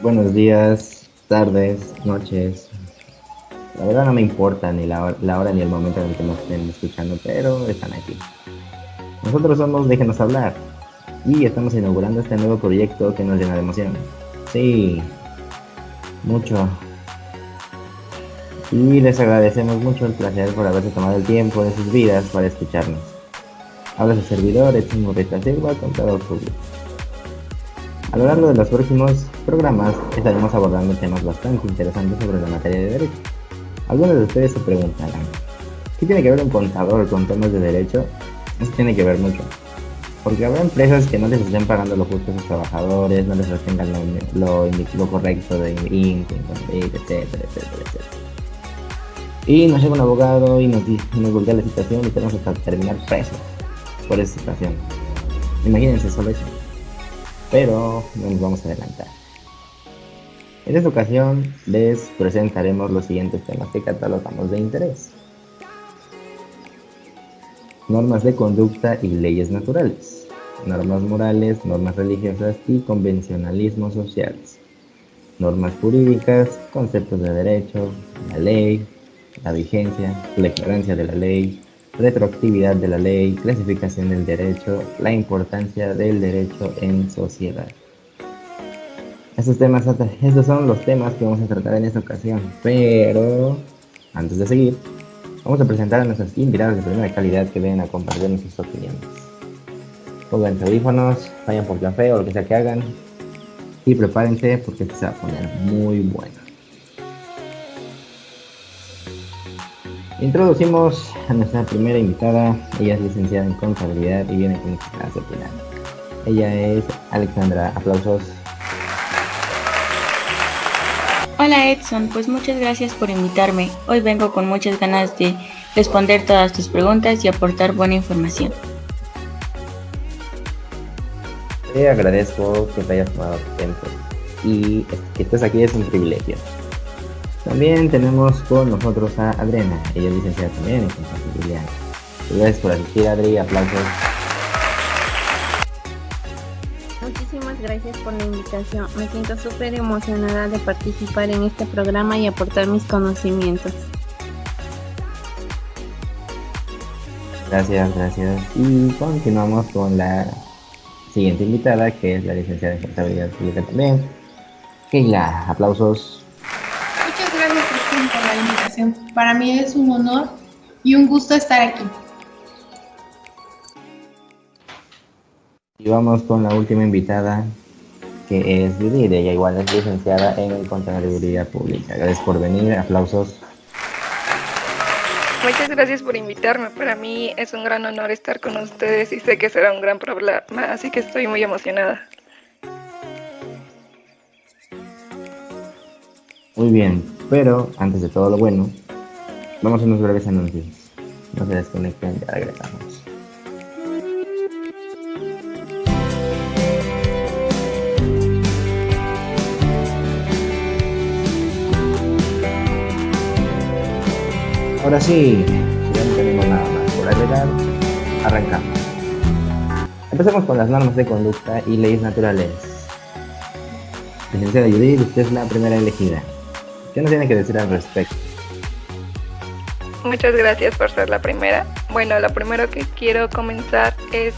Buenos días, tardes, noches. La verdad no me importa ni la hora ni el momento en el que nos estén escuchando, pero están aquí. Nosotros somos Déjenos Hablar y estamos inaugurando este nuevo proyecto que nos llena de emoción. Sí, mucho. Y les agradecemos mucho el placer por haberse tomado el tiempo de sus vidas para escucharnos. Habla su servidor, Edson Morrita Silva, contador público. A lo largo de los próximos programas estaremos abordando temas bastante interesantes sobre la materia de derecho. Algunos de ustedes se preguntarán, ¿qué tiene que ver un contador con temas de derecho? Eso tiene que ver mucho, porque habrá empresas que no les estén pagando lo justo a sus trabajadores, no les retengan lo correcto de INC, etcétera, etcétera, etcétera. Y nos llega un abogado y nos voltea la situación y tenemos hasta terminar presos por esa situación. Imagínense solo eso. Pero no nos vamos a adelantar. En esta ocasión les presentaremos los siguientes temas que catalogamos de interés: normas de conducta y leyes naturales, normas morales, normas religiosas y convencionalismos sociales, normas jurídicas, conceptos de derecho, la ley, la vigencia, la ignorancia de la ley, retroactividad de la ley, clasificación del derecho, la importancia del derecho en sociedad. Estos son los temas que vamos a tratar en esta ocasión, pero antes de seguir, vamos a presentar a nuestros invitados de primera calidad que vienen a compartir sus opiniones. Pónganse audífonos, vayan por café o lo que sea que hagan y prepárense porque esto se va a poner muy bueno. Introducimos a nuestra primera invitada. Ella es licenciada en contabilidad y viene con muchas ganas de opinar. Ella es Alexandra. Aplausos. Hola Edson, pues muchas gracias por invitarme. Hoy vengo con muchas ganas de responder todas tus preguntas y aportar buena información. Te agradezco que te hayas tomado tu tiempo y que estés aquí es un privilegio. También tenemos con nosotros a Adriana. Ella es licenciada también en contabilidad. Gracias por asistir, Adri. Aplausos. Muchísimas gracias por la invitación. Me siento súper emocionada de participar en este programa y aportar mis conocimientos. Gracias. Y continuamos con la siguiente invitada, que es la licenciada en contabilidad pública también. Keila, aplausos. Muchas gracias, Cristian, por la invitación. Para mí es un honor y un gusto estar aquí. Y vamos con la última invitada, que es Judith. Ella igual es licenciada en contabilidad pública. Gracias por venir. Aplausos. Muchas gracias por invitarme. Para mí es un gran honor estar con ustedes y sé que será un gran problema, así que estoy muy emocionada. Muy bien, pero antes de todo lo bueno, vamos a unos breves anuncios. No se desconecten, ya regresamos. Ahora sí, si ya no tenemos nada más por agregar, arrancamos. Empecemos con las normas de conducta y leyes naturales. Licenciada Judith, usted es la primera elegida. ¿Qué nos tiene que decir al respecto? Muchas gracias por ser la primera. Bueno, lo primero que quiero comenzar es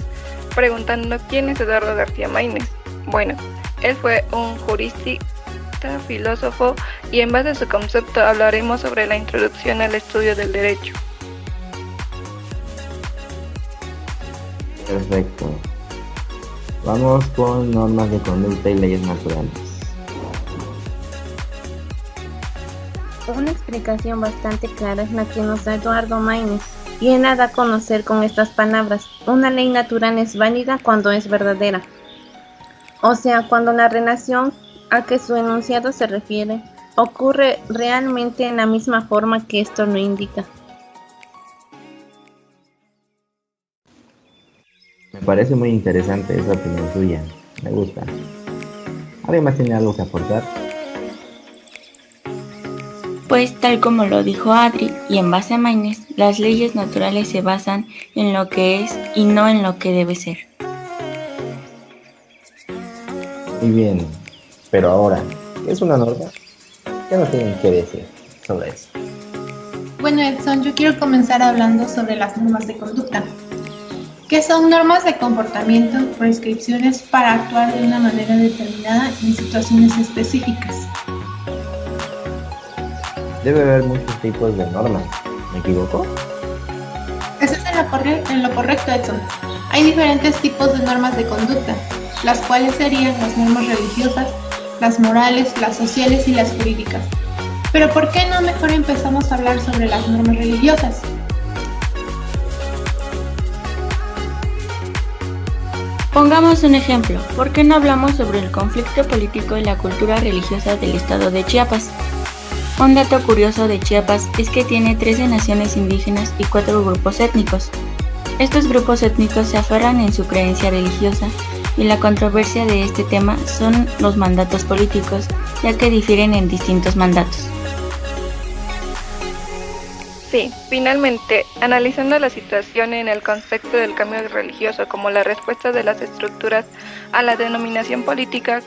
preguntando quién es Eduardo García Maínez. Bueno, él fue un jurista, filósofo, y en base a su concepto hablaremos sobre la introducción al estudio del derecho. Perfecto. Vamos con normas de conducta y leyes naturales. Una explicación bastante clara es la que nos da Eduardo Maínez, y él da a conocer con estas palabras: una ley natural es válida cuando es verdadera, o sea, cuando la relación a que su enunciado se refiere ocurre realmente en la misma forma que esto lo indica. Me parece muy interesante esa opinión suya. Me gusta. ¿Alguien más tiene algo que aportar? Pues tal como lo dijo Adri, y en base a Maínez, las leyes naturales se basan en lo que es y no en lo que debe ser. Muy bien, pero ahora, ¿Qué es una norma? ¿Qué nos tienen que decir sobre eso? Bueno, Edson, yo quiero comenzar hablando sobre las normas de conducta, que son normas de comportamiento, prescripciones para actuar de una manera determinada en situaciones específicas. Debe haber muchos tipos de normas. ¿Me equivoco? Eso es en lo correcto, Edson. Hay diferentes tipos de normas de conducta, las cuales serían las normas religiosas, las morales, las sociales y las jurídicas. Pero ¿por qué no mejor empezamos a hablar sobre las normas religiosas? Pongamos un ejemplo. ¿Por qué no hablamos sobre el conflicto político y la cultura religiosa del estado de Chiapas? Un dato curioso de Chiapas es que tiene 13 naciones indígenas y 4 grupos étnicos. Estos grupos étnicos se aferran en su creencia religiosa y la controversia de este tema son los mandatos políticos, ya que difieren en distintos mandatos. Sí, finalmente, analizando la situación en el contexto del cambio religioso como la respuesta de las estructuras a la denominación política,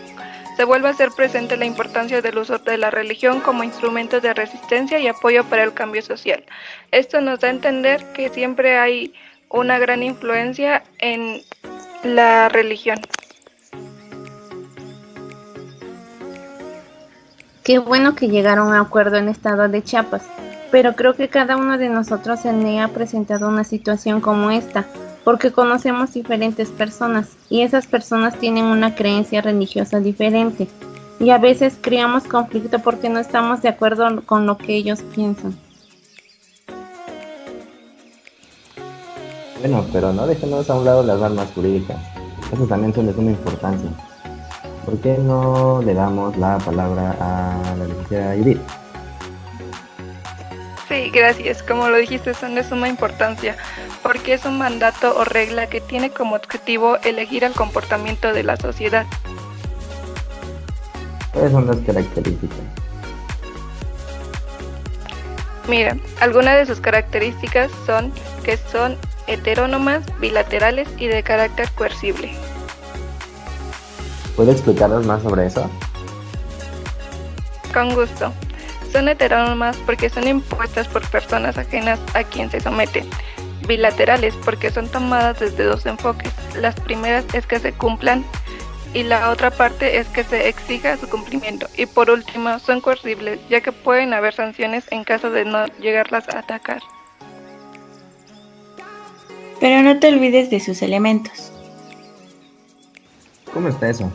se vuelve a hacer presente la importancia del uso de la religión como instrumento de resistencia y apoyo para el cambio social. Esto nos da a entender que siempre hay una gran influencia en la religión. Qué bueno que llegaron a un acuerdo en el estado de Chiapas, pero creo que cada uno de nosotros se le ha presentado una situación como esta, porque conocemos diferentes personas y esas personas tienen una creencia religiosa diferente y a veces creamos conflicto porque no estamos de acuerdo con lo que ellos piensan. Bueno, pero no dejemos a un lado las normas jurídicas. Eso también son de suma importancia. ¿Por qué no le damos la palabra a la licenciada Judith? Sí, gracias. Como lo dijiste, son de suma importancia, porque es un mandato o regla que tiene como objetivo elegir el comportamiento de la sociedad. ¿Cuáles son las características? Mira, algunas de sus características son que son heterónomas, bilaterales y de carácter coercible. ¿Puede explicarnos más sobre eso? Con gusto. Son heterónomas porque son impuestas por personas ajenas a quien se someten. Bilaterales porque son tomadas desde dos enfoques. Las primeras es que se cumplan y la otra parte es que se exija su cumplimiento. Y por último, son coercibles, ya que pueden haber sanciones en caso de no llegarlas a atacar. Pero no te olvides de sus elementos. ¿Cómo está eso?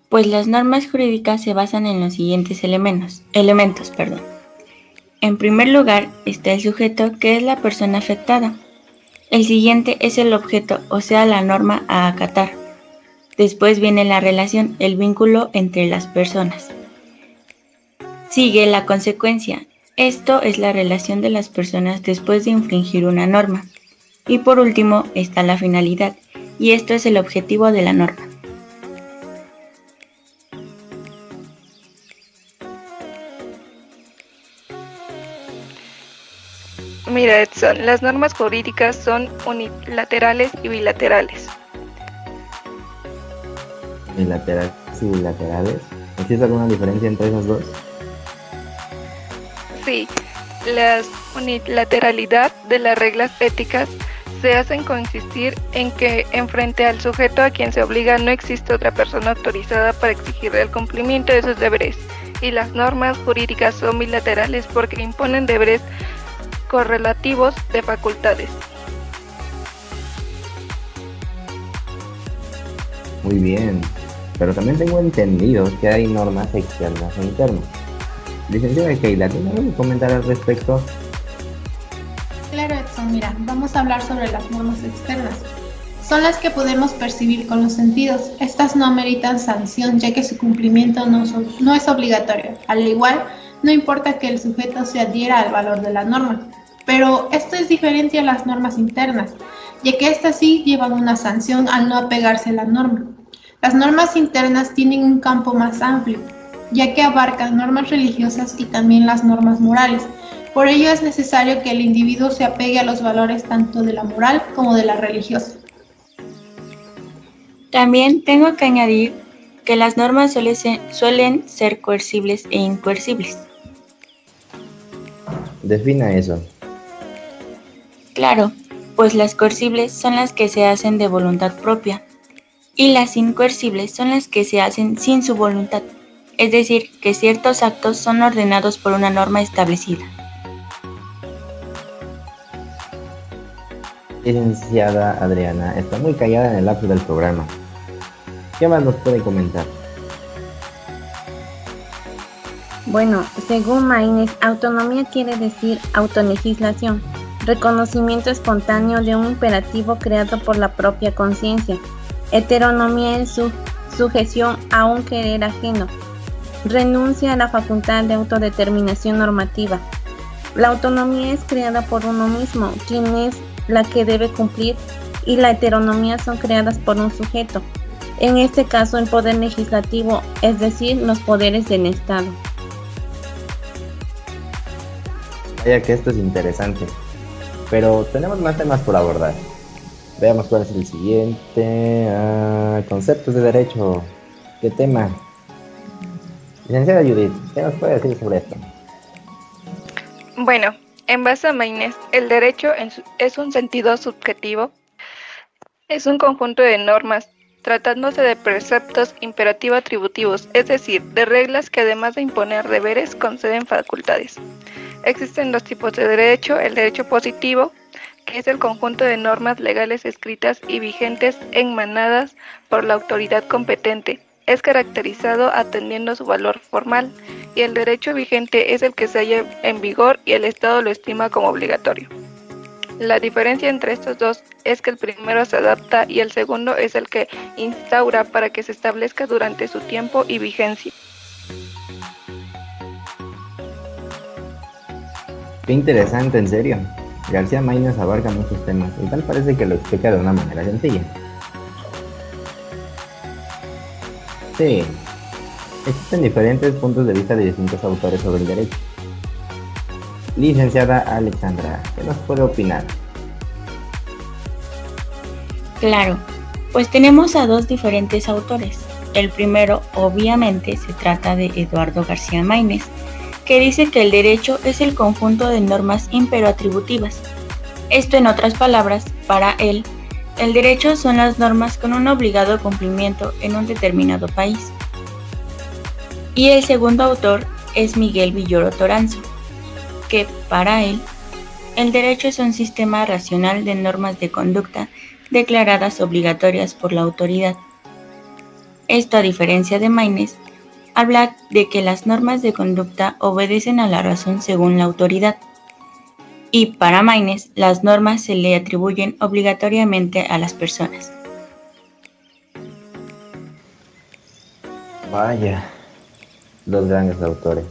Pues las normas jurídicas se basan en los siguientes elementos. En primer lugar está el sujeto, que es la persona afectada. El siguiente es el objeto, o sea, la norma a acatar. Después viene la relación, el vínculo entre las personas. Sigue la consecuencia. Esto es la relación de las personas después de infringir una norma. Y por último está la finalidad, y esto es el objetivo de la norma. Mira, Edson, las normas jurídicas son unilaterales y bilaterales. Bilaterales y bilaterales. ¿Existe alguna diferencia entre esos dos? Sí, la unilateralidad de las reglas éticas se hacen consistir en que en frente al sujeto a quien se obliga no existe otra persona autorizada para exigirle el cumplimiento de sus deberes, y las normas jurídicas son bilaterales porque imponen deberes correlativos de facultades. Muy bien, pero también tengo entendido que hay normas externas e internas. Licenciada Keila, ¿tiene algo que comentar al respecto? Claro, Edson, mira, vamos a hablar sobre las normas externas. Son las que podemos percibir con los sentidos. Estas no ameritan sanción, ya que su cumplimiento no es obligatorio. Al igual, no importa que el sujeto se adhiera al valor de la norma. Pero esto es diferente a las normas internas, ya que estas sí llevan una sanción al no apegarse a la norma. Las normas internas tienen un campo más amplio, ya que abarcan normas religiosas y también las normas morales. Por ello es necesario que el individuo se apegue a los valores tanto de la moral como de la religiosa. También tengo que añadir que las normas suelen ser coercibles e incoercibles. Defina eso. Claro, pues las coercibles son las que se hacen de voluntad propia y las incoercibles son las que se hacen sin su voluntad, es decir, que ciertos actos son ordenados por una norma establecida. Licenciada Adriana, está muy callada en el lapso del programa. ¿Qué más nos puede comentar? Bueno, según Maynes, autonomía quiere decir autolegislación, reconocimiento espontáneo de un imperativo creado por la propia conciencia. Heteronomía es sujeción a un querer ajeno, renuncia a la facultad de autodeterminación normativa. La autonomía es creada por uno mismo, quien es la que debe cumplir, y la heteronomía son creadas por un sujeto, en este caso el poder legislativo, es decir, los poderes del Estado. Vaya que esto es interesante, pero tenemos más temas por abordar. Veamos cuál es el siguiente. Conceptos de derecho. ¿Qué tema? Licenciada Judith, ¿qué nos puede decir sobre esto? Bueno, en base a Maynes, el derecho es un sentido subjetivo, es un conjunto de normas, tratándose de preceptos imperativo-atributivos, es decir, de reglas que además de imponer deberes, conceden facultades. Existen dos tipos de derecho: el derecho positivo, que es el conjunto de normas legales escritas y vigentes emanadas por la autoridad competente. Es caracterizado atendiendo su valor formal, y el derecho vigente es el que se halla en vigor y el Estado lo estima como obligatorio. La diferencia entre estos dos es que el primero se adapta y el segundo es el que instaura para que se establezca durante su tiempo y vigencia. Qué interesante, en serio. García Maynes abarca muchos temas y tal parece que lo explica de una manera sencilla. Sí, existen diferentes puntos de vista de distintos autores sobre el derecho. Licenciada Alexandra, ¿qué nos puede opinar? Claro, pues tenemos a dos diferentes autores. El primero, obviamente, se trata de Eduardo García Maynes, que dice que el derecho es el conjunto de normas imperoatributivas. Esto, en otras palabras, para él, el derecho son las normas con un obligado cumplimiento en un determinado país. Y el segundo autor es Miguel Villoro Toranzo, que para él, el derecho es un sistema racional de normas de conducta declaradas obligatorias por la autoridad. Esto, a diferencia de Maynes, habla de que las normas de conducta obedecen a la razón según la autoridad. Y para Maynes, las normas se le atribuyen obligatoriamente a las personas. Vaya, dos grandes autores.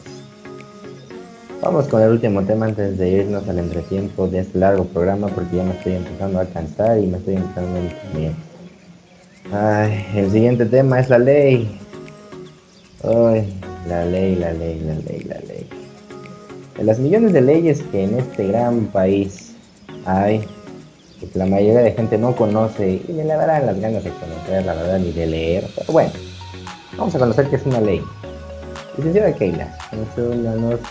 Vamos con el último tema antes de irnos al entretiempo de este largo programa, porque ya me estoy empezando a cansar y me estoy empezando a entender. El siguiente tema es la ley. La ley. De las millones de leyes que en este gran país hay, que la mayoría de gente no conoce y ni le darán las ganas de conocer, la verdad, ni de leer, pero bueno, vamos a conocer qué es una ley. Licenciada Keila,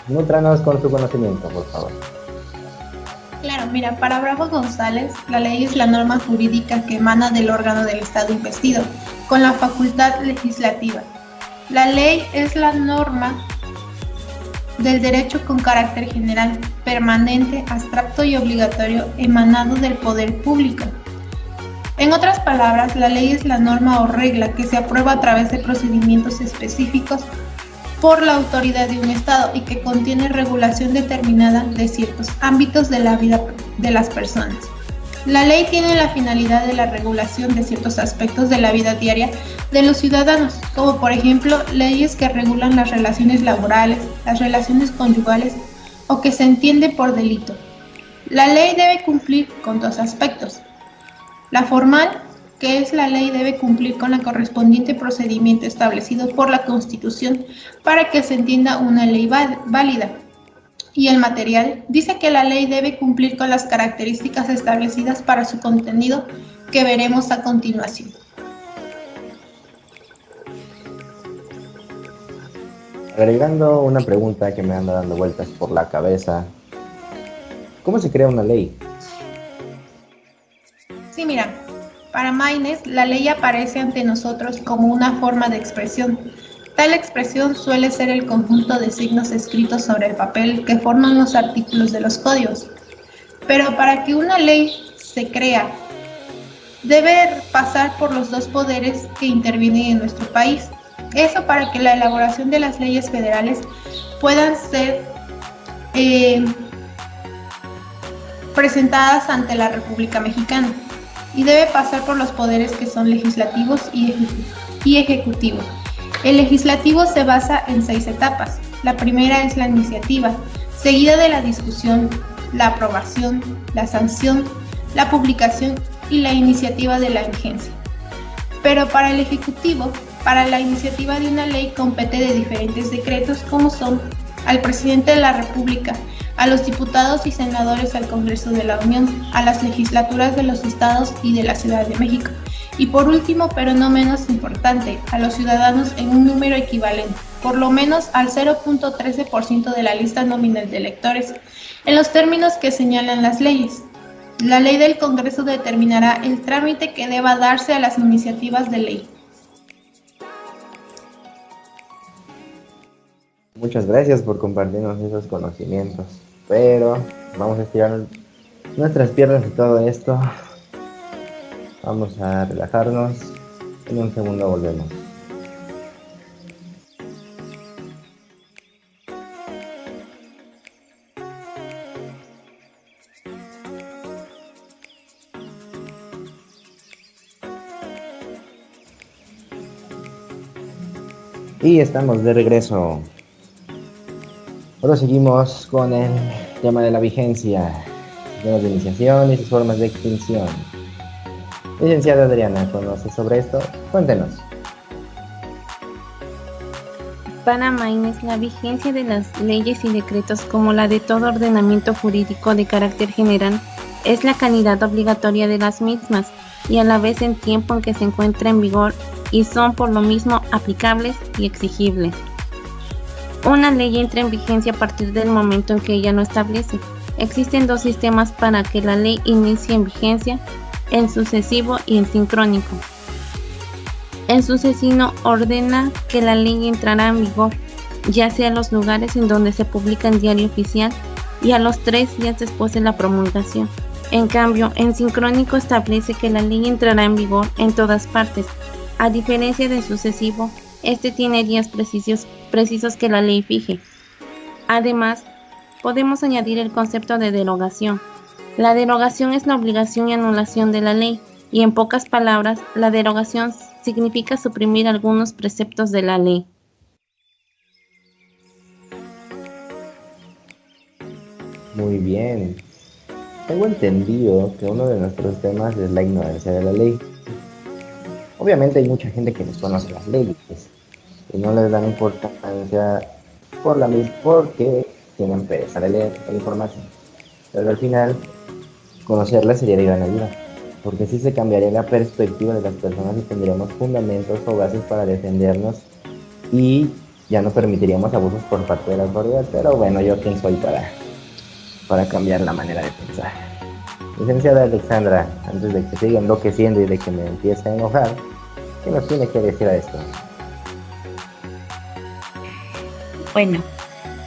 nútranos con su conocimiento, por favor. Claro, mira, para Bravo González, la ley es la norma jurídica que emana del órgano del Estado investido, con la facultad legislativa. La ley es la norma del derecho con carácter general, permanente, abstracto y obligatorio emanado del poder público. En otras palabras, la ley es la norma o regla que se aprueba a través de procedimientos específicos por la autoridad de un Estado y que contiene regulación determinada de ciertos ámbitos de la vida de las personas. La ley tiene la finalidad de la regulación de ciertos aspectos de la vida diaria de los ciudadanos, como por ejemplo leyes que regulan las relaciones laborales, las relaciones conyugales o que se entiende por delito. La ley debe cumplir con dos aspectos. La formal, que es la ley debe cumplir con el correspondiente procedimiento establecido por la Constitución para que se entienda una ley válida. Y el material dice que la ley debe cumplir con las características establecidas para su contenido que veremos a continuación. agregando una pregunta que me anda dando vueltas por la cabeza. ¿Cómo se crea una ley? Sí, mira, para Maynes, la ley aparece ante nosotros como una forma de expresión. Tal expresión suele ser el conjunto de signos escritos sobre el papel que forman los artículos de los códigos. Pero para que una ley se crea, debe pasar por los dos poderes que intervienen en nuestro país. Eso para que la elaboración de las leyes federales puedan ser presentadas ante la República Mexicana, y debe pasar por los poderes que son legislativos y ejecutivos. El legislativo se basa en 6 etapas. La primera es la iniciativa, seguida de la discusión, la aprobación, la sanción, la publicación y la iniciativa de la vigencia. Pero para el Ejecutivo, para la iniciativa de una ley compete de diferentes decretos, como son al presidente de la República, a los diputados y senadores al Congreso de la Unión, a las legislaturas de los estados y de la Ciudad de México, y por último, pero no menos importante, a los ciudadanos en un número equivalente, por lo menos al 0.13% de la lista nominal de electores, en los términos que señalan las leyes. La ley del Congreso determinará el trámite que deba darse a las iniciativas de ley. Muchas gracias por compartirnos esos conocimientos. Pero vamos a estirar nuestras piernas de todo esto. Vamos a relajarnos. En un segundo volvemos. Y estamos de regreso. Ahora seguimos con el tema de la vigencia, sistemas de iniciación y sus formas de extinción. Licenciada Adriana, ¿conoce sobre esto? Cuéntenos. Para Maynes, la vigencia de las leyes y decretos, como la de todo ordenamiento jurídico de carácter general, es la calidad obligatoria de las mismas y a la vez el tiempo en que se encuentra en vigor, y son por lo mismo aplicables y exigibles. Una ley entra en vigencia a partir del momento en que ella lo establece. Existen 2 sistemas para que la ley inicie en vigencia: en sucesivo y en sincrónico. En sucesivo ordena que la ley entrará en vigor, ya sea en los lugares en donde se publica en diario oficial y a los 3 días después de la promulgación. En cambio, en sincrónico establece que la ley entrará en vigor en todas partes. A diferencia de sucesivo, este tiene días precisos que la ley fije. Además, podemos añadir el concepto de derogación. La derogación es la obligación y anulación de la ley, y en pocas palabras, la derogación significa suprimir algunos preceptos de la ley. Muy bien. Tengo entendido que uno de nuestros temas es la ignorancia de la ley. Obviamente hay mucha gente que desconoce las leyes y no les dan importancia porque tienen pereza de leer la información. Pero al final, conocerlas sería de gran ayuda, porque así se cambiaría la perspectiva de las personas y tendríamos fundamentos o bases para defendernos y ya no permitiríamos abusos por parte de la autoridad. Pero bueno, yo quién soy para cambiar la manera de pensar. Licenciada Alexandra, antes de que siga enloqueciendo y de que me empiece a enojar, ¿qué nos tiene que decir a esto? Bueno,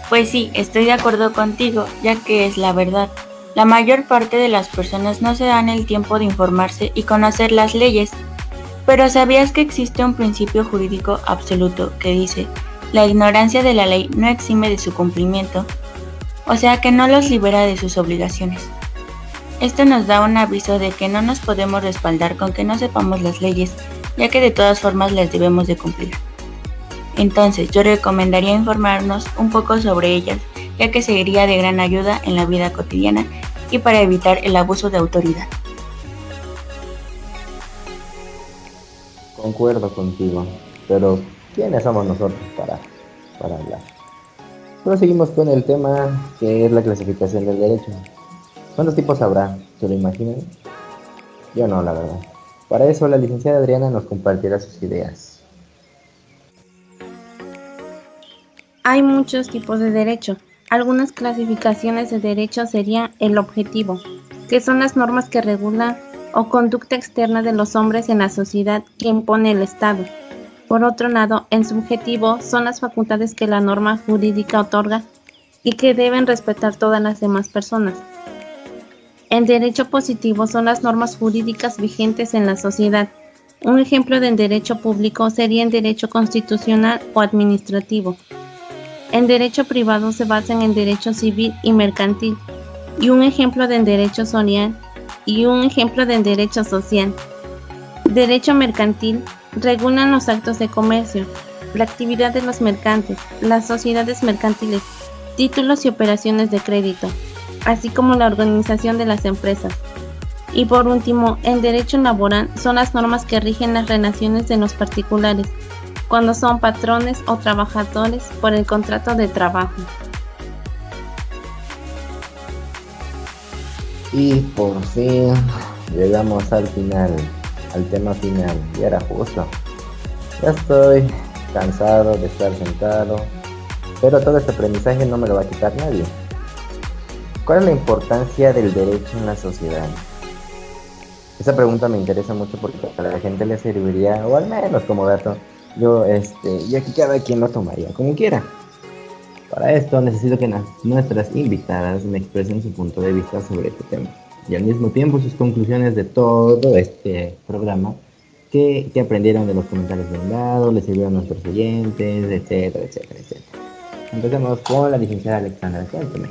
pues sí, estoy de acuerdo contigo, ya que es la verdad. La mayor parte de las personas no se dan el tiempo de informarse y conocer las leyes. Pero ¿sabías que existe un principio jurídico absoluto que dice: la ignorancia de la ley no exime de su cumplimiento? O sea que no los libera de sus obligaciones. Esto nos da un aviso de que no nos podemos respaldar con que no sepamos las leyes, ya que de todas formas las debemos de cumplir. Entonces yo recomendaría informarnos un poco sobre ellas, ya que sería de gran ayuda en la vida cotidiana y para evitar el abuso de autoridad. Concuerdo contigo, pero ¿quiénes somos nosotros para hablar? Pero seguimos con el tema que es la clasificación del derecho. ¿Cuántos tipos habrá? ¿Se lo imaginan? Yo no, la verdad. Para eso la licenciada Adriana nos compartirá sus ideas. Hay muchos tipos de derecho. Algunas clasificaciones de derecho serían el objetivo, que son las normas que regulan o conducta externa de los hombres en la sociedad que impone el Estado. Por otro lado, en subjetivo son las facultades que la norma jurídica otorga y que deben respetar todas las demás personas. En derecho positivo son las normas jurídicas vigentes en la sociedad. Un ejemplo de derecho público sería en derecho constitucional o administrativo. En derecho privado se basan en derecho civil y mercantil, y un ejemplo de derecho social. Derecho mercantil regulan los actos de comercio, la actividad de los mercantes, las sociedades mercantiles, títulos y operaciones de crédito, así como la organización de las empresas. Y por último, en derecho laboral son las normas que rigen las relaciones de los particulares, cuando son patrones o trabajadores por el contrato de trabajo. Y por fin llegamos al final, al tema final. Y era justo. Ya estoy cansado de estar sentado, pero todo este aprendizaje no me lo va a quitar nadie. ¿Cuál es la importancia del derecho en la sociedad? Esa pregunta me interesa mucho porque a la gente le serviría, o al menos como dato, yo aquí cada quien lo tomaría como quiera. Para esto necesito que nuestras invitadas me expresen su punto de vista sobre este tema y al mismo tiempo sus conclusiones de todo este programa que aprendieron de los comentarios brindados, les sirvieron a nuestros oyentes, etcétera, etcétera, etcétera. Empecemos con la licenciada Alexandra. Cuéntame.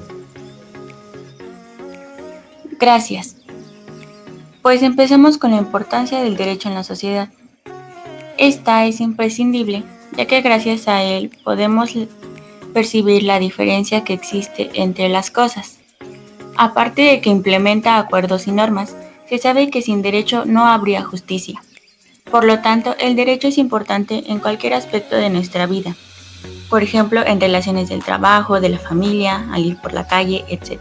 Gracias. Pues empecemos con la importancia del derecho en la sociedad. Esta es imprescindible, ya que gracias a él podemos percibir la diferencia que existe entre las cosas. Aparte de que implementa acuerdos y normas, se sabe que sin derecho no habría justicia. Por lo tanto, el derecho es importante en cualquier aspecto de nuestra vida. Por ejemplo, en relaciones del trabajo, de la familia, al ir por la calle, etc.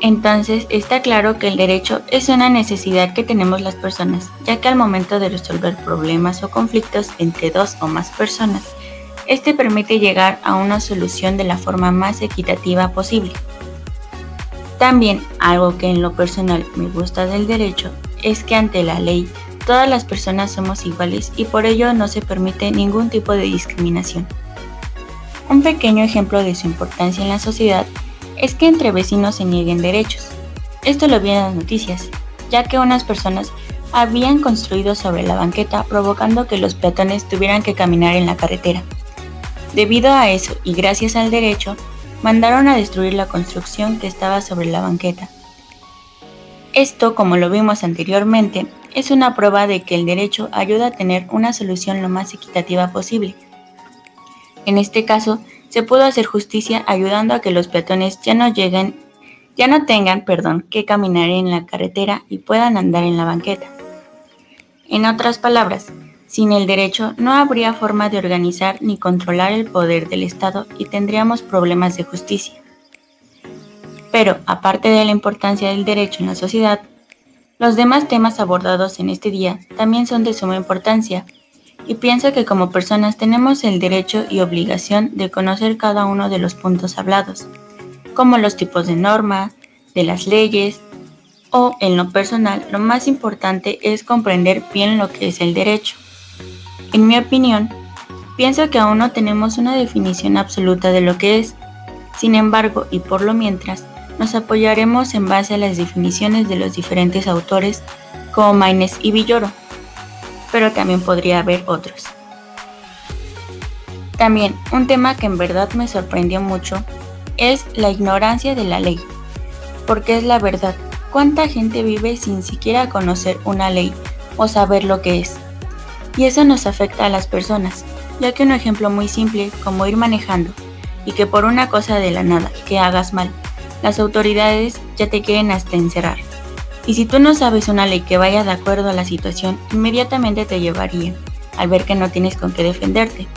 Entonces, está claro que el derecho es una necesidad que tenemos las personas, ya que al momento de resolver problemas o conflictos entre dos o más personas, este permite llegar a una solución de la forma más equitativa posible. También, algo que en lo personal me gusta del derecho, es que ante la ley, todas las personas somos iguales y por ello no se permite ningún tipo de discriminación. Un pequeño ejemplo de su importancia en la sociedad es que entre vecinos se nieguen derechos. Esto lo vi en las noticias, ya que unas personas habían construido sobre la banqueta provocando que los peatones tuvieran que caminar en la carretera. Debido a eso y gracias al derecho, mandaron a destruir la construcción que estaba sobre la banqueta. Esto, como lo vimos anteriormente, es una prueba de que el derecho ayuda a tener una solución lo más equitativa posible. En este caso, se pudo hacer justicia ayudando a que los peatones ya no tengan que caminar en la carretera y puedan andar en la banqueta. En otras palabras, sin el derecho no habría forma de organizar ni controlar el poder del Estado y tendríamos problemas de justicia. Pero, aparte de la importancia del derecho en la sociedad, los demás temas abordados en este día también son de suma importancia, y pienso que como personas tenemos el derecho y obligación de conocer cada uno de los puntos hablados, como los tipos de norma, de las leyes, o en lo personal, lo más importante es comprender bien lo que es el derecho. En mi opinión, pienso que aún no tenemos una definición absoluta de lo que es. Sin embargo, y por lo mientras, nos apoyaremos en base a las definiciones de los diferentes autores como Maynes y Villoro, pero también podría haber otros. También, un tema que en verdad me sorprendió mucho es la ignorancia de la ley, porque es la verdad, ¿cuánta gente vive sin siquiera conocer una ley o saber lo que es? Y eso nos afecta a las personas, ya que un ejemplo muy simple como ir manejando y que por una cosa de la nada que hagas mal, las autoridades ya te quieren hasta encerrar. Y si tú no sabes una ley que vaya de acuerdo a la situación, inmediatamente te llevarían, al ver que no tienes con qué defenderte.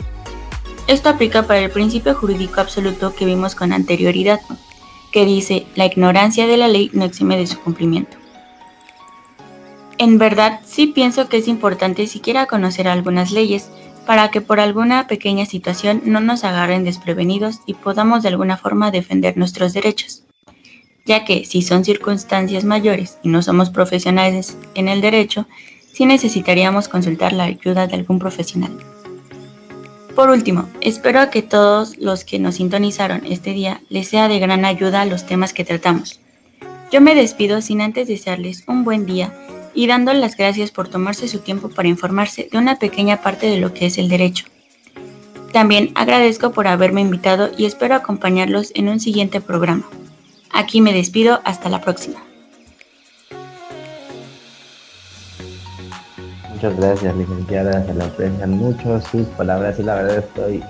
Esto aplica para el principio jurídico absoluto que vimos con anterioridad, que dice, la ignorancia de la ley no exime de su cumplimiento. En verdad, sí pienso que es importante siquiera conocer algunas leyes, para que por alguna pequeña situación no nos agarren desprevenidos y podamos de alguna forma defender nuestros derechos, ya que si son circunstancias mayores y no somos profesionales en el derecho, sí necesitaríamos consultar la ayuda de algún profesional. Por último, espero que todos los que nos sintonizaron este día les sea de gran ayuda los temas que tratamos. Yo me despido sin antes desearles un buen día y dando las gracias por tomarse su tiempo para informarse de una pequeña parte de lo que es el derecho. También agradezco por haberme invitado y espero acompañarlos en un siguiente programa. Aquí me despido, hasta la próxima. Muchas gracias, licenciada, se le aprecian mucho sus palabras y la verdad estoy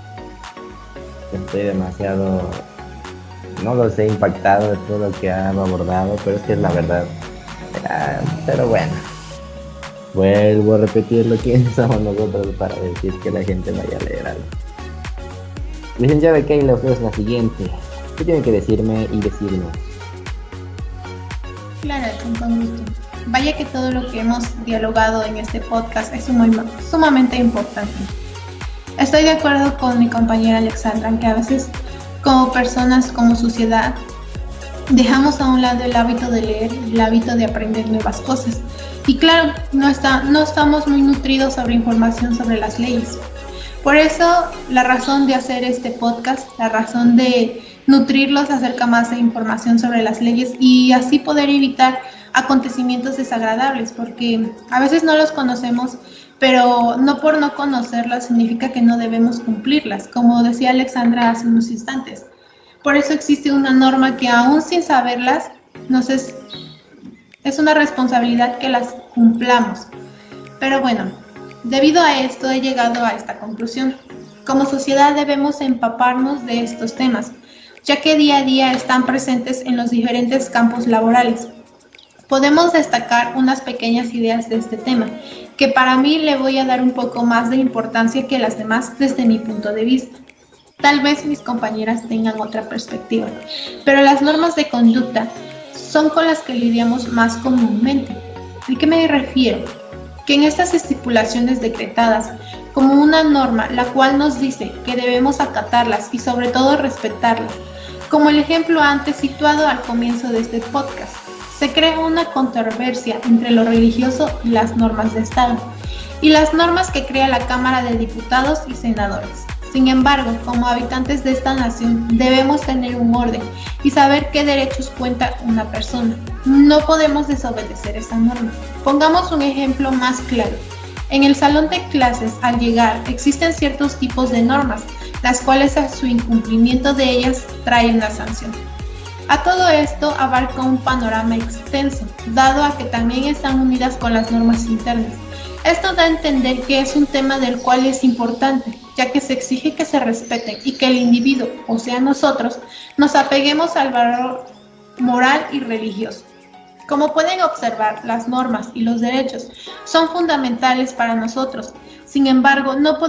demasiado, no lo sé, impactado de todo lo que ha abordado, pero es que es la verdad. Pero bueno, vuelvo a repetirlo, ¿quién somos nosotros para decir que la gente vaya a leer algo? Licenciada Kay, le ofrezco la siguiente. ¿Qué tiene que decirme y decirnos? Claro, con gusto. Vaya que todo lo que hemos dialogado en este podcast es sumamente importante. Estoy de acuerdo con mi compañera Alexandra en que a veces como personas, como sociedad, dejamos a un lado el hábito de leer, el hábito de aprender nuevas cosas. Y claro, no estamos muy nutridos sobre información sobre las leyes. Por eso la razón de hacer este podcast, la razón de nutrirlos acerca más de información sobre las leyes y así poder evitar acontecimientos desagradables, porque a veces no los conocemos, pero no por no conocerlas significa que no debemos cumplirlas, como decía Alexandra hace unos instantes. Por eso existe una norma que aún sin saberlas, es una responsabilidad que las cumplamos. Pero bueno, debido a esto he llegado a esta conclusión. Como sociedad debemos empaparnos de estos temas, ya que día a día están presentes en los diferentes campos laborales. Podemos destacar unas pequeñas ideas de este tema, que para mí le voy a dar un poco más de importancia que las demás desde mi punto de vista. Tal vez mis compañeras tengan otra perspectiva, pero las normas de conducta son con las que lidiamos más comúnmente. ¿A qué me refiero? Que en estas estipulaciones decretadas como una norma, la cual nos dice que debemos acatarlas y sobre todo respetarlas, como el ejemplo antes situado al comienzo de este podcast. Se crea una controversia entre lo religioso y las normas de Estado, y las normas que crea la Cámara de Diputados y Senadores. Sin embargo, como habitantes de esta nación, debemos tener un orden y saber qué derechos cuenta una persona. No podemos desobedecer esa norma. Pongamos un ejemplo más claro. En el salón de clases, al llegar, existen ciertos tipos de normas, las cuales a su incumplimiento de ellas trae una sanción. A todo esto abarca un panorama extenso, dado a que también están unidas con las normas internas. Esto da a entender que es un tema del cual es importante, ya que se exige que se respeten y que el individuo, o sea nosotros, nos apeguemos al valor moral y religioso. Como pueden observar, las normas y los derechos son fundamentales para nosotros. Sin embargo, no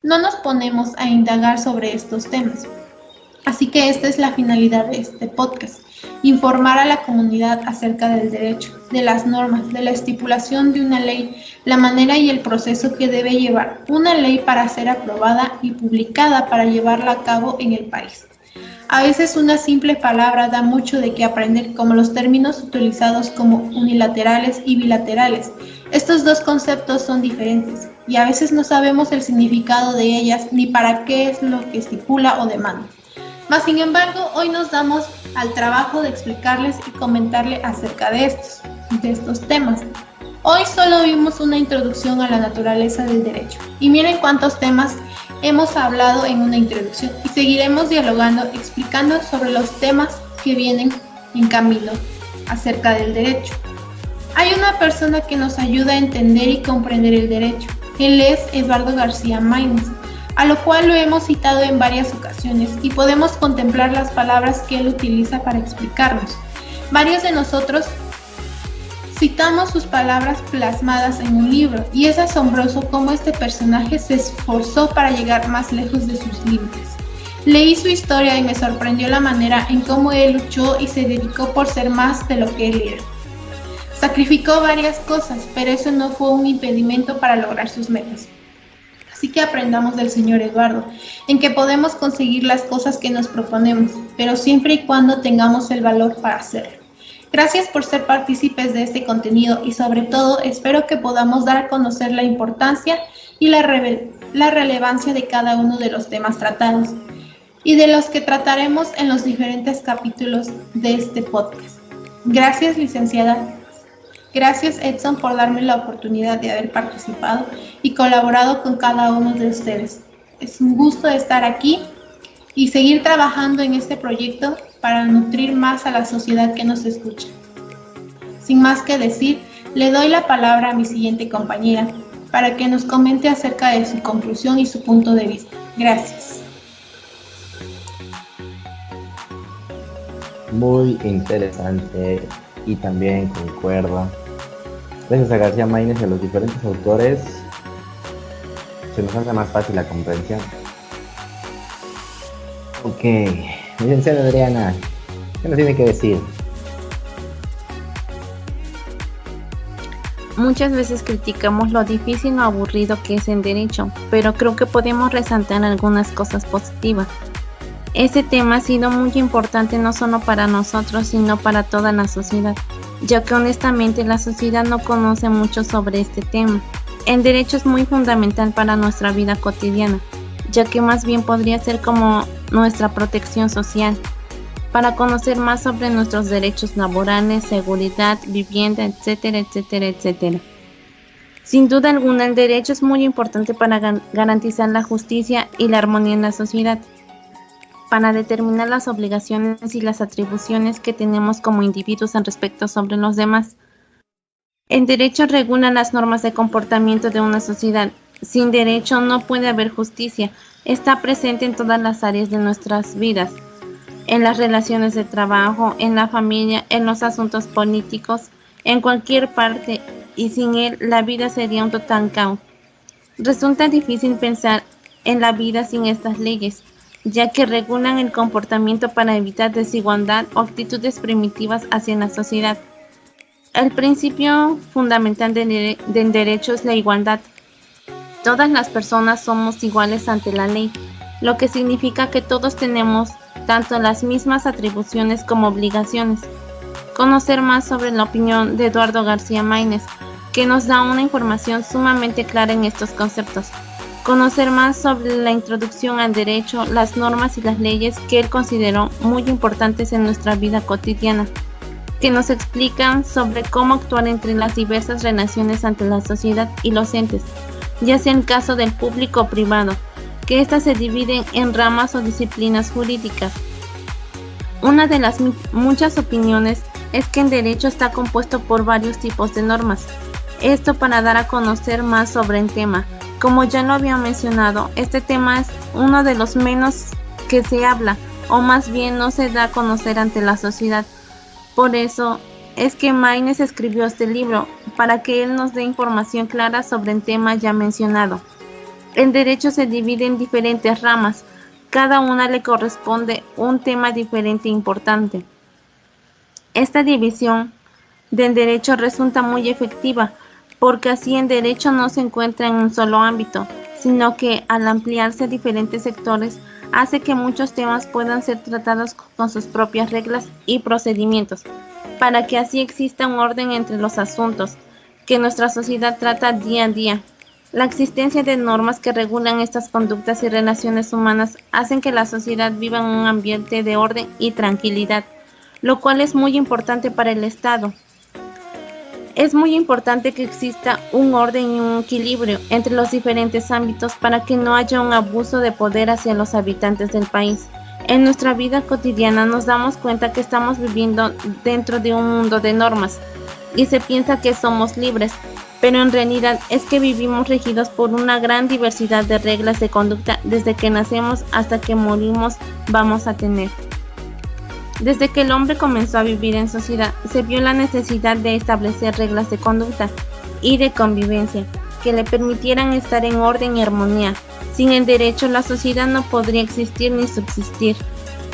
nos ponemos a indagar sobre estos temas. Así que esta es la finalidad de este podcast, informar a la comunidad acerca del derecho, de las normas, de la estipulación de una ley, la manera y el proceso que debe llevar una ley para ser aprobada y publicada para llevarla a cabo en el país. A veces una simple palabra da mucho de qué aprender, como los términos utilizados como unilaterales y bilaterales. Estos dos conceptos son diferentes y a veces no sabemos el significado de ellas ni para qué es lo que estipula o demanda. Mas, sin embargo, hoy nos damos al trabajo de explicarles y comentarles acerca de estos temas. Hoy solo vimos una introducción a la naturaleza del derecho. Y miren cuántos temas hemos hablado en una introducción y seguiremos dialogando, explicando sobre los temas que vienen en camino acerca del derecho. Hay una persona que nos ayuda a entender y comprender el derecho. Él es Eduardo García Maínez, a lo cual lo hemos citado en varias ocasiones y podemos contemplar las palabras que él utiliza para explicarnos. Varios de nosotros citamos sus palabras plasmadas en un libro y es asombroso cómo este personaje se esforzó para llegar más lejos de sus límites. Leí su historia y me sorprendió la manera en cómo él luchó y se dedicó por ser más de lo que él era. Sacrificó varias cosas, pero eso no fue un impedimento para lograr sus metas. Así que aprendamos del señor Eduardo, en que podemos conseguir las cosas que nos proponemos, pero siempre y cuando tengamos el valor para hacerlo. Gracias por ser partícipes de este contenido y sobre todo espero que podamos dar a conocer la importancia y la relevancia de cada uno de los temas tratados y de los que trataremos en los diferentes capítulos de este podcast. Gracias, licenciada. Gracias, Edson, por darme la oportunidad de haber participado y colaborado con cada uno de ustedes. Es un gusto estar aquí y seguir trabajando en este proyecto para nutrir más a la sociedad que nos escucha. Sin más que decir, le doy la palabra a mi siguiente compañera para que nos comente acerca de su conclusión y su punto de vista. Gracias. Muy interesante y también concuerdo. Gracias a García Maínez y a los diferentes autores se nos hace más fácil la comprensión. Ok, licenciada Adriana, ¿qué nos tiene que decir? Muchas veces criticamos lo difícil o aburrido que es el derecho, pero creo que podemos resaltar algunas cosas positivas. Este tema ha sido muy importante no solo para nosotros, sino para toda la sociedad, ya que honestamente la sociedad no conoce mucho sobre este tema. El derecho es muy fundamental para nuestra vida cotidiana, ya que más bien podría ser como nuestra protección social, para conocer más sobre nuestros derechos laborales, seguridad, vivienda, etcétera, etcétera, etcétera. Sin duda alguna, el derecho es muy importante para garantizar la justicia y la armonía en la sociedad, para determinar las obligaciones y las atribuciones que tenemos como individuos en respecto sobre los demás. El derecho regula las normas de comportamiento de una sociedad. Sin derecho no puede haber justicia. Está presente en todas las áreas de nuestras vidas, en las relaciones de trabajo, en la familia, en los asuntos políticos, en cualquier parte, y sin él la vida sería un total caos. Resulta difícil pensar en la vida sin estas leyes, ya que regulan el comportamiento para evitar desigualdad o actitudes primitivas hacia la sociedad. El principio fundamental del derecho es la igualdad. Todas las personas somos iguales ante la ley, lo que significa que todos tenemos tanto las mismas atribuciones como obligaciones. Conocer más sobre la opinión de Eduardo García Maínez, que nos da una información sumamente clara en estos conceptos. Conocer más sobre la introducción al derecho, las normas y las leyes que él consideró muy importantes en nuestra vida cotidiana, que nos explican sobre cómo actuar entre las diversas relaciones ante la sociedad y los entes, ya sea en caso del público o privado, que éstas se dividen en ramas o disciplinas jurídicas. Una de las muchas opiniones es que el derecho está compuesto por varios tipos de normas. Esto para dar a conocer más sobre el tema. Como ya lo había mencionado, este tema es uno de los menos que se habla, o más bien no se da a conocer ante la sociedad. Por eso es que Maínez escribió este libro, para que él nos dé información clara sobre el tema ya mencionado. El derecho se divide en diferentes ramas, cada una le corresponde un tema diferente e importante. Esta división del derecho resulta muy efectiva, porque así el derecho no se encuentra en un solo ámbito, sino que al ampliarse a diferentes sectores, hace que muchos temas puedan ser tratados con sus propias reglas y procedimientos, para que así exista un orden entre los asuntos que nuestra sociedad trata día a día. La existencia de normas que regulan estas conductas y relaciones humanas hacen que la sociedad viva en un ambiente de orden y tranquilidad, lo cual es muy importante para el Estado. Es muy importante que exista un orden y un equilibrio entre los diferentes ámbitos para que no haya un abuso de poder hacia los habitantes del país. En nuestra vida cotidiana nos damos cuenta que estamos viviendo dentro de un mundo de normas y se piensa que somos libres, pero en realidad es que vivimos regidos por una gran diversidad de reglas de conducta desde que nacemos hasta que morimos vamos a tener. Desde que el hombre comenzó a vivir en sociedad, se vio la necesidad de establecer reglas de conducta y de convivencia que le permitieran estar en orden y armonía. Sin el derecho, la sociedad no podría existir ni subsistir.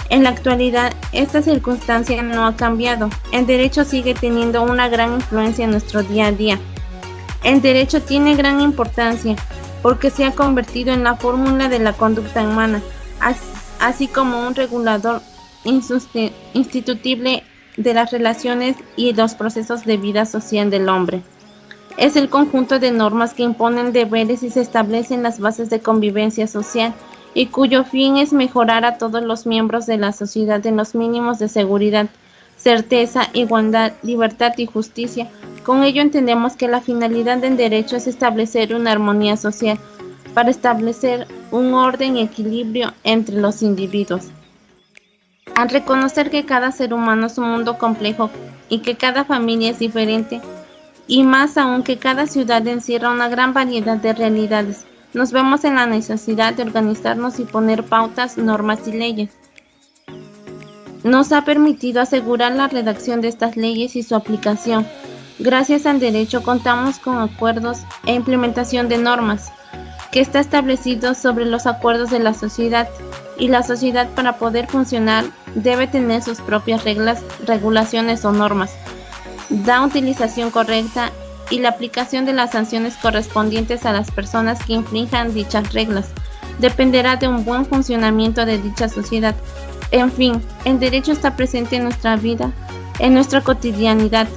En la actualidad, esta circunstancia no ha cambiado. El derecho sigue teniendo una gran influencia en nuestro día a día. El derecho tiene gran importancia porque se ha convertido en la fórmula de la conducta humana, así como un regulador institutible de las relaciones y los procesos de vida social del hombre. Es el conjunto de normas que imponen deberes y se establecen las bases de convivencia social y cuyo fin es mejorar a todos los miembros de la sociedad en los mínimos de seguridad, certeza, igualdad, libertad y justicia. Con ello entendemos que la finalidad del derecho es establecer una armonía social para establecer un orden y equilibrio entre los individuos. Al reconocer que cada ser humano es un mundo complejo y que cada familia es diferente, y más aún que cada ciudad encierra una gran variedad de realidades, nos vemos en la necesidad de organizarnos y poner pautas, normas y leyes. Nos ha permitido asegurar la redacción de estas leyes y su aplicación. Gracias al derecho contamos con acuerdos e implementación de normas, que está establecido sobre los acuerdos de la sociedad, y la sociedad para poder funcionar debe tener sus propias reglas, regulaciones o normas, da utilización correcta y la aplicación de las sanciones correspondientes a las personas que infrinjan dichas reglas. Dependerá de un buen funcionamiento de dicha sociedad. En fin, el derecho está presente en nuestra vida, en nuestra cotidianidad.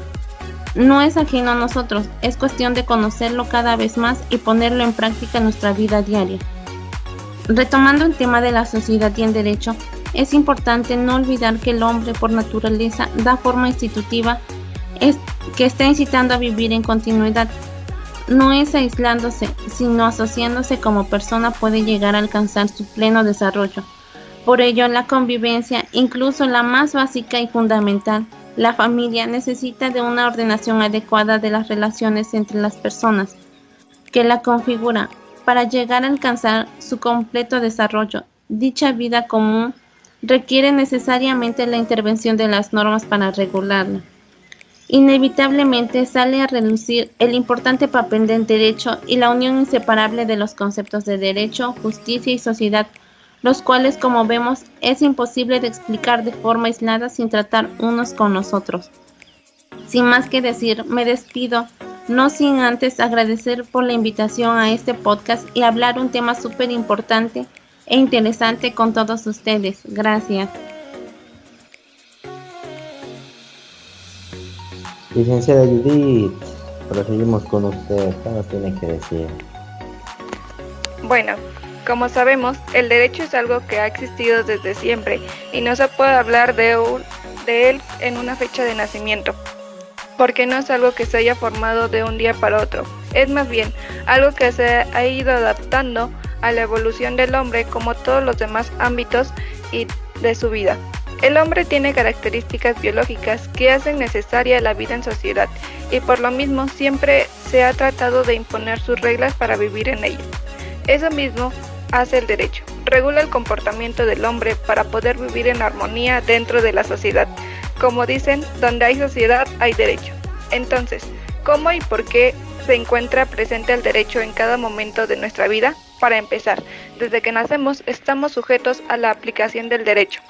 No es ajeno a nosotros, es cuestión de conocerlo cada vez más y ponerlo en práctica en nuestra vida diaria. Retomando el tema de la sociedad y el derecho, es importante no olvidar que el hombre por naturaleza da forma institutiva que está incitando a vivir en continuidad. No es aislándose, sino asociándose como persona puede llegar a alcanzar su pleno desarrollo. Por ello, la convivencia, incluso la más básica y fundamental, la familia, necesita de una ordenación adecuada de las relaciones entre las personas que la configuran para llegar a alcanzar su completo desarrollo. Dicha vida común requiere necesariamente la intervención de las normas para regularla. Inevitablemente sale a relucir el importante papel del derecho y la unión inseparable de los conceptos de derecho, justicia y sociedad, los cuales, como vemos, es imposible de explicar de forma aislada sin tratar unos con los otros. Sin más que decir, me despido, no sin antes agradecer por la invitación a este podcast y hablar un tema súper importante e interesante con todos ustedes. Gracias. Licenciada Judith, proseguimos con usted. ¿Qué nos tiene que decir? Bueno, como sabemos, el derecho es algo que ha existido desde siempre y no se puede hablar de él en una fecha de nacimiento, porque no es algo que se haya formado de un día para otro. Es más bien algo que se ha ido adaptando a la evolución del hombre como todos los demás ámbitos y de su vida. El hombre tiene características biológicas que hacen necesaria la vida en sociedad y por lo mismo siempre se ha tratado de imponer sus reglas para vivir en ella. Eso mismo hace el derecho, regula el comportamiento del hombre para poder vivir en armonía dentro de la sociedad. Como dicen, donde hay sociedad hay derecho. Entonces, ¿cómo y por qué se encuentra presente el derecho en cada momento de nuestra vida? Para empezar, desde que nacemos estamos sujetos a la aplicación del derecho,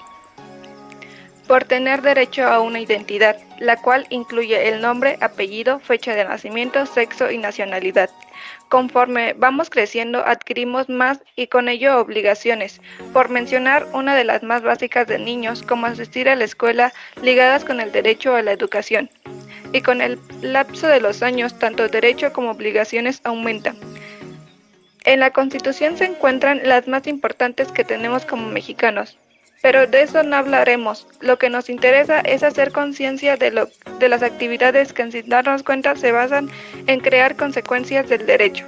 por tener derecho a una identidad, la cual incluye el nombre, apellido, fecha de nacimiento, sexo y nacionalidad. Conforme vamos creciendo, adquirimos más y con ello obligaciones, por mencionar una de las más básicas de niños, como asistir a la escuela, ligadas con el derecho a la educación. Y con el lapso de los años, tanto derecho como obligaciones aumentan. En la Constitución se encuentran las más importantes que tenemos como mexicanos. Pero de eso no hablaremos. Lo que nos interesa es hacer conciencia de las actividades que sin darnos cuenta se basan en crear consecuencias del derecho.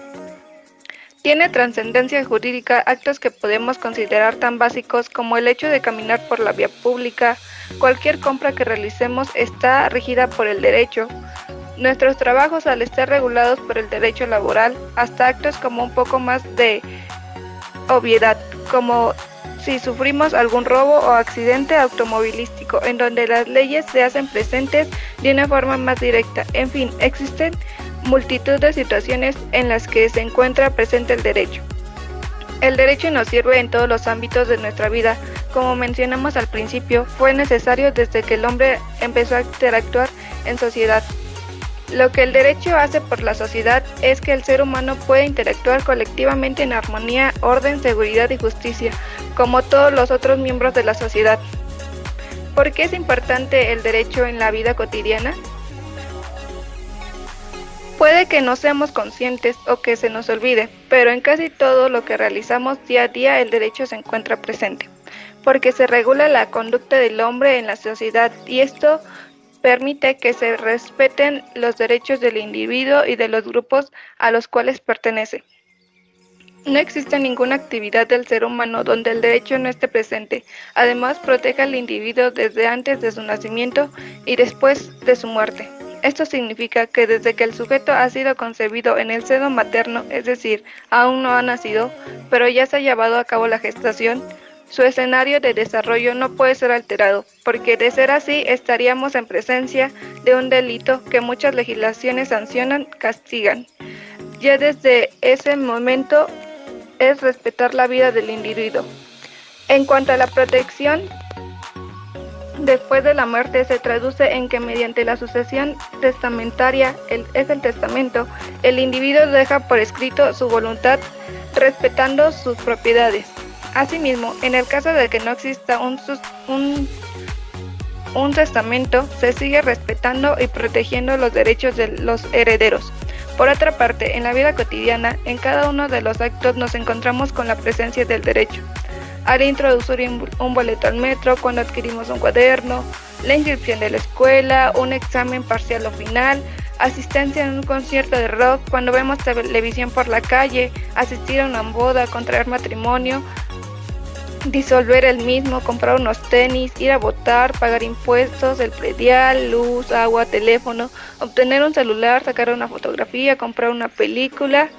Tiene trascendencia jurídica actos que podemos considerar tan básicos como el hecho de caminar por la vía pública. Cualquier compra que realicemos está regida por el derecho. Nuestros trabajos, al estar regulados por el derecho laboral, hasta actos como un poco más de obviedad, como si sufrimos algún robo o accidente automovilístico, en donde las leyes se hacen presentes de una forma más directa. En fin, existen multitud de situaciones en las que se encuentra presente el derecho. El derecho nos sirve en todos los ámbitos de nuestra vida. Como mencionamos al principio, fue necesario desde que el hombre empezó a interactuar en sociedad. Lo que el derecho hace por la sociedad es que el ser humano puede interactuar colectivamente en armonía, orden, seguridad y justicia, como todos los otros miembros de la sociedad. ¿Por qué es importante el derecho en la vida cotidiana? Puede que no seamos conscientes o que se nos olvide, pero en casi todo lo que realizamos día a día el derecho se encuentra presente, porque se regula la conducta del hombre en la sociedad y esto permite que se respeten los derechos del individuo y de los grupos a los cuales pertenece. No existe ninguna actividad del ser humano donde el derecho no esté presente. Además, protege al individuo desde antes de su nacimiento y después de su muerte. Esto significa que desde que el sujeto ha sido concebido en el seno materno, es decir, aún no ha nacido, pero ya se ha llevado a cabo la gestación, su escenario de desarrollo no puede ser alterado, porque de ser así estaríamos en presencia de un delito que muchas legislaciones sancionan, castigan. Ya desde ese momento es respetar la vida del individuo. En cuanto a la protección, después de la muerte se traduce en que mediante la sucesión testamentaria, es el testamento, el individuo deja por escrito su voluntad respetando sus propiedades. Asimismo, en el caso de que no exista un testamento, se sigue respetando y protegiendo los derechos de los herederos. Por otra parte, en la vida cotidiana, en cada uno de los actos nos encontramos con la presencia del derecho. Al introducir un boleto al metro, cuando adquirimos un cuaderno, la inscripción de la escuela, un examen parcial o final, asistencia en un concierto de rock, cuando vemos televisión por la calle, asistir a una boda, contraer matrimonio, disolver el mismo, comprar unos tenis, ir a votar, pagar impuestos, el predial, luz, agua, teléfono, obtener un celular, sacar una fotografía, comprar una película,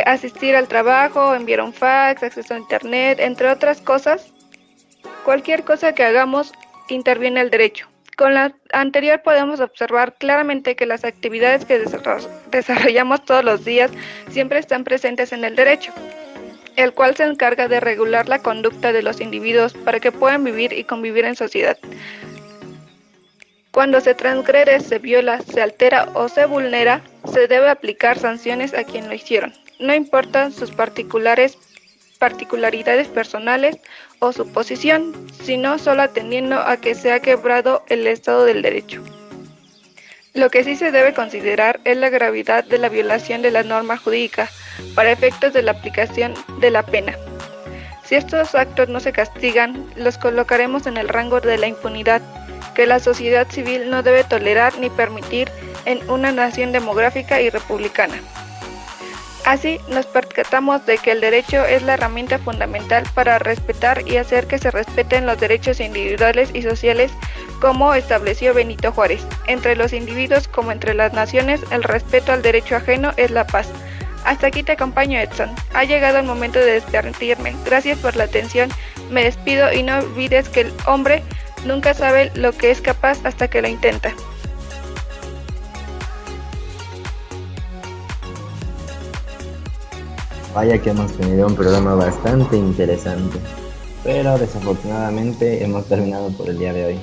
asistir al trabajo, enviar un fax, acceso a internet, entre otras cosas. Cualquier cosa que hagamos interviene el derecho. Con la anterior podemos observar claramente que las actividades que desarrollamos todos los días siempre están presentes en el derecho, el cual se encarga de regular la conducta de los individuos para que puedan vivir y convivir en sociedad. Cuando se transgrede, se viola, se altera o se vulnera, se debe aplicar sanciones a quien lo hicieron, no importan sus particularidades personales o su posición, sino solo atendiendo a que se ha quebrado el Estado del Derecho. Lo que sí se debe considerar es la gravedad de la violación de la norma jurídica para efectos de la aplicación de la pena. Si estos actos no se castigan, los colocaremos en el rango de la impunidad, que la sociedad civil no debe tolerar ni permitir en una nación democrática y republicana. Así, nos percatamos de que el derecho es la herramienta fundamental para respetar y hacer que se respeten los derechos individuales y sociales, como estableció Benito Juárez. Entre los individuos como entre las naciones, el respeto al derecho ajeno es la paz. Hasta aquí te acompaño, Edson. Ha llegado el momento de despedirme. Gracias por la atención. Me despido y no olvides que el hombre nunca sabe lo que es capaz hasta que lo intenta. Vaya que hemos tenido un programa bastante interesante, pero desafortunadamente hemos terminado por el día de hoy.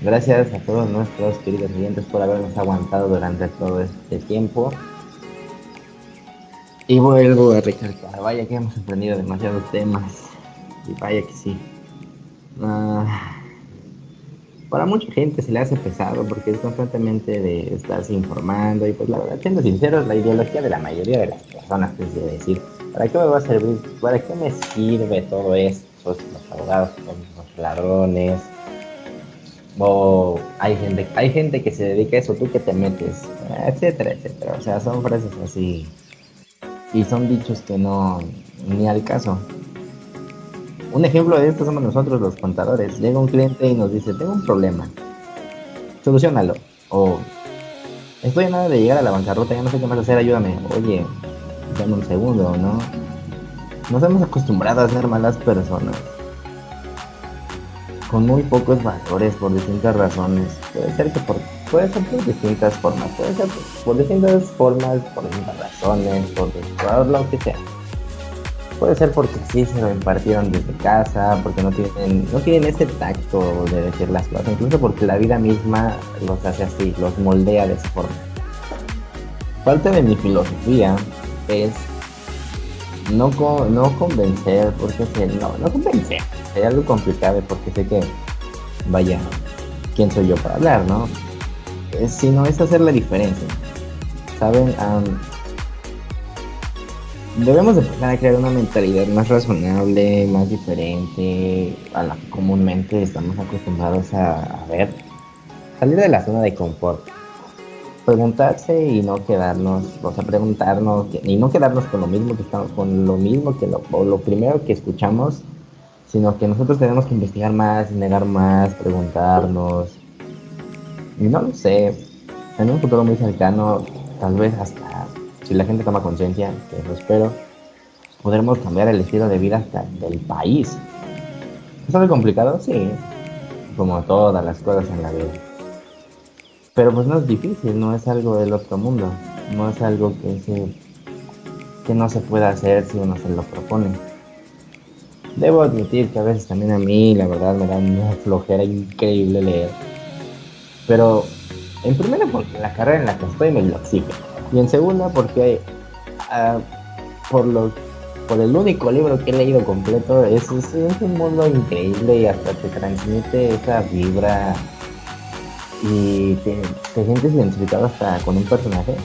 Gracias a todos nuestros queridos oyentes por habernos aguantado durante todo este tiempo. Y vuelvo a recalcar, vaya que hemos aprendido demasiados temas. Y vaya que sí. Para mucha gente se le hace pesado porque es constantemente de estarse informando y pues la verdad, siendo sinceros, la ideología de la mayoría de las personas es de decir, ¿para qué me va a servir? ¿Para qué me sirve todo esto? Los abogados son los ladrones. O hay gente que se dedica a eso, tú que te metes, etcétera, etcétera. O sea, son frases así y son dichos que no, ni al caso. Un ejemplo de esto somos nosotros los contadores. Llega un cliente y nos dice, tengo un problema, solucionalo. O estoy a nada de llegar a la bancarrota, ya no sé qué más hacer, ayúdame. Oye, dame un segundo, ¿no? Nos hemos acostumbrado a ser malas personas, con muy pocos valores por distintas razones. Puede ser por distintas formas, por distintas razones, por lo que sea. Puede ser porque sí se lo impartieron desde casa, porque no tienen ese tacto de decir las cosas, incluso porque la vida misma los hace así, los moldea de esa forma. Parte de mi filosofía es no convencer, porque no convencer, sería algo complicado porque sé que, vaya, ¿quién soy yo para hablar, no? Sino es hacer la diferencia, ¿saben? Debemos de empezar a crear una mentalidad más razonable, más diferente a la que comúnmente estamos acostumbrados a ver. Salir de la zona de confort. Preguntarse y no quedarnos, o sea, preguntarnos y no quedarnos con lo mismo que estamos, con lo mismo que o lo primero que escuchamos, sino que nosotros tenemos que investigar más, indagar más, preguntarnos. Y no lo sé, en un futuro muy cercano, tal vez hasta si la gente toma conciencia, que lo espero, podremos cambiar el estilo de vida hasta del país. ¿Es algo complicado? Sí, como todas las cosas en la vida. Pero pues no es difícil, no es algo del otro mundo, no es algo que no se pueda hacer si uno se lo propone. Debo admitir que a veces también a mí, la verdad, me da una flojera increíble leer. Pero, en primera, porque la carrera en la que estoy me lo exige. Y en segunda, porque ah, por el único libro que he leído completo, es un mundo increíble y hasta te transmite esa vibra y te sientes identificado hasta con un personaje.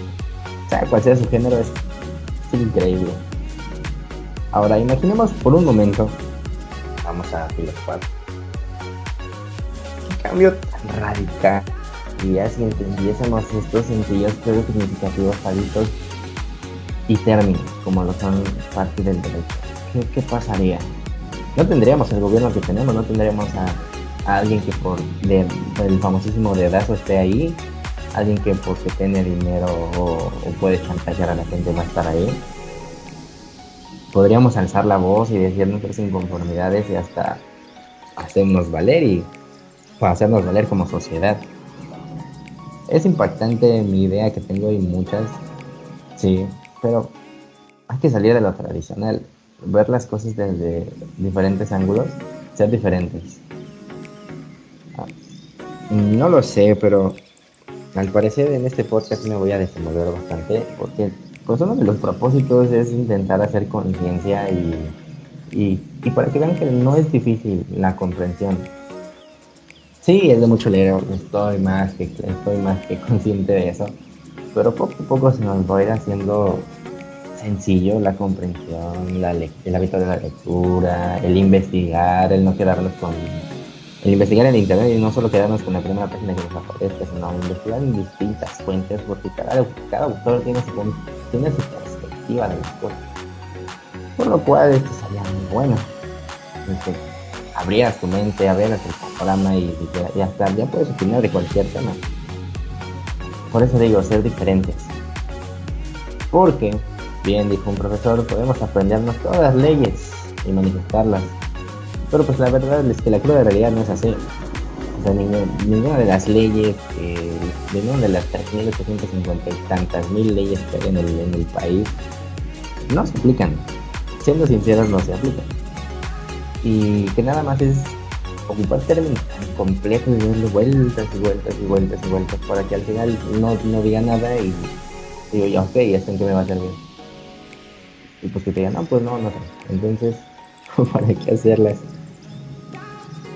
O sea, cual sea su género, es increíble. Ahora, imaginemos por un momento, vamos a filosofar, qué cambio tan radical y si entendiésemos estos sencillos pero significativos hábitos y términos como lo son parte del derecho. ¿Qué pasaría? No tendríamos el gobierno que tenemos, no tendríamos a alguien que por el famosísimo dedazo esté ahí, alguien que porque tiene dinero o puede chantajear a la gente va a estar ahí. Podríamos alzar la voz y decir nuestras inconformidades y hasta hacernos valer hacernos valer como sociedad. Es impactante mi idea que tengo y muchas, sí, pero hay que salir de lo tradicional, ver las cosas desde diferentes ángulos, ser diferentes. No lo sé, pero al parecer en este podcast me voy a desenvolver bastante porque pues uno de los propósitos es intentar hacer conciencia y para que vean que no es difícil la comprensión. Sí, es de mucho leer, estoy más que consciente de eso, pero poco a poco se nos va a ir haciendo sencillo la comprensión, el hábito de la lectura, el investigar, el no quedarnos con el investigar en internet y no solo quedarnos con la primera página que nos aparezca, sino investigar en distintas fuentes, porque cada autor tiene su perspectiva de las cosas. Por lo cual esto sería muy bueno. Abrías tu mente, abrías el panorama y ya puedes opinar de cualquier tema. Por eso digo, ser diferentes. Porque, bien dijo un profesor, podemos aprendernos todas las leyes y manifestarlas. Pero pues la verdad es que la cruda realidad no es así. O sea, ninguna de las leyes, ninguna de las 3.850 y tantas mil leyes que hay en el país, no se aplican. Siendo sinceros, no se aplican. Y que nada más es ocupar términos tan complejos y darle vueltas y vueltas y vueltas y vueltas para que al final no diga nada y digo ya, ok, ¿esto en qué me va a servir? Y pues que te digan, no, pues no sé. Entonces, ¿para qué hacerlas?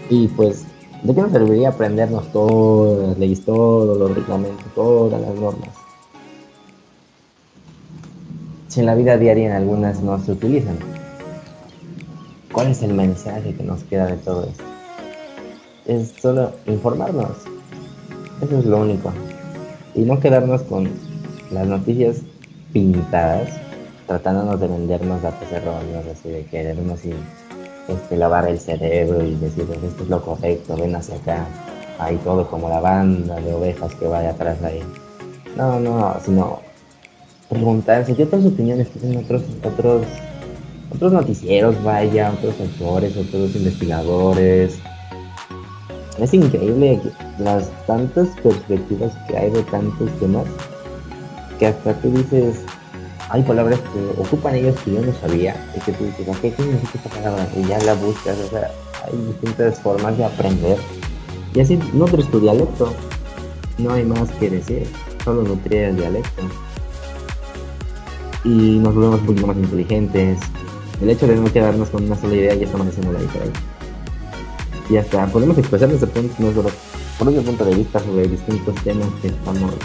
Y pues, ¿de qué nos serviría aprendernos todas las leyes, todos los reglamentos, todas las normas? Si en la vida diaria en algunas no se utilizan. ¿Cuál es el mensaje que nos queda de todo esto? Es solo informarnos. Eso es lo único. Y no quedarnos con las noticias pintadas, tratándonos de vendernos datos erróneos, así de querernos lavar el cerebro y decir, esto es lo correcto, ven hacia acá. Hay todo como la banda de ovejas que va de atrás ahí. No, sino preguntarse qué otras opiniones tienen otros noticieros, vaya, otros autores, otros investigadores. Es increíble las tantas perspectivas que hay de tantos temas que hasta tú dices, hay palabras que ocupan ellos que yo no sabía y que tú dices, ok, ¿qué significa esta palabra? Y ya la buscas, o sea, hay distintas formas de aprender y así nutres tu dialecto. No hay más que decir, solo nutrir el dialecto. Y nos volvemos un poquito más inteligentes. El hecho de no quedarnos con una sola idea, ya estamos haciendo la diferencia. Y hasta podemos expresar nuestro propio punto de vista sobre distintos temas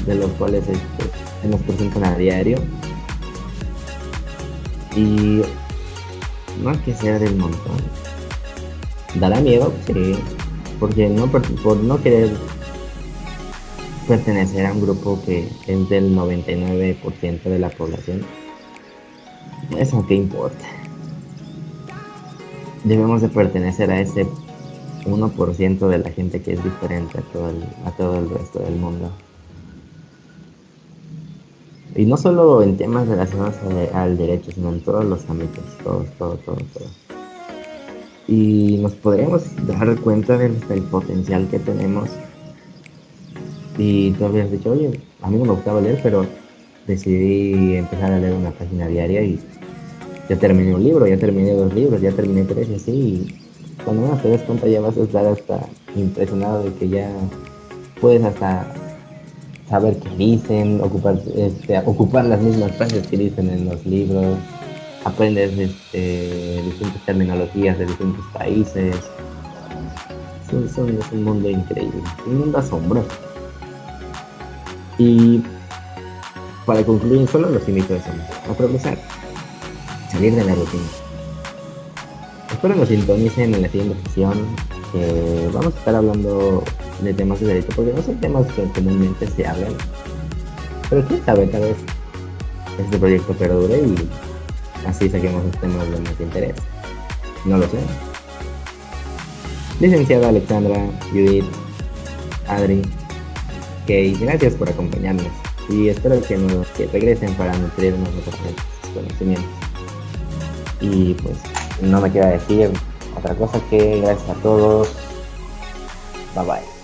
de los cuales se nos presentan a diario. Y no hay que ser del montón. ¿Dará miedo? Sí. Porque por no querer pertenecer a un grupo que es del 99% de la población, eso qué importa. Debemos de pertenecer a ese 1% de la gente que es diferente a todo el resto del mundo. Y no solo en temas relacionados al derecho, sino en todos los ámbitos, todo. Y nos podríamos dar cuenta del potencial que tenemos. Y tú habías dicho, oye, a mí no me gustaba leer, pero decidí empezar a leer una página diaria y ya terminé un libro, ya terminé 2 libros, ya terminé 3 y así. Y cuando menos te das cuenta ya vas a estar hasta impresionado de que ya puedes hasta saber qué dicen, ocupar las mismas frases que dicen en los libros, aprendes distintas terminologías de distintos países. Es un mundo increíble, un mundo asombroso. Y para concluir, solo los invito a eso, a progresar, salir de la rutina. Espero nos sintonicen en la siguiente sesión, que vamos a estar hablando de temas de derecho, porque no son temas que comúnmente se hablan, pero quién sabe, tal vez este proyecto perdure y así saquemos los temas de más interés. No lo sé. Licenciada Alexandra, Judith, Adri, Kay, gracias por acompañarnos y espero que regresen para nutrirnos de sus conocimientos. Y pues no me queda decir otra cosa que gracias a todos. Bye bye.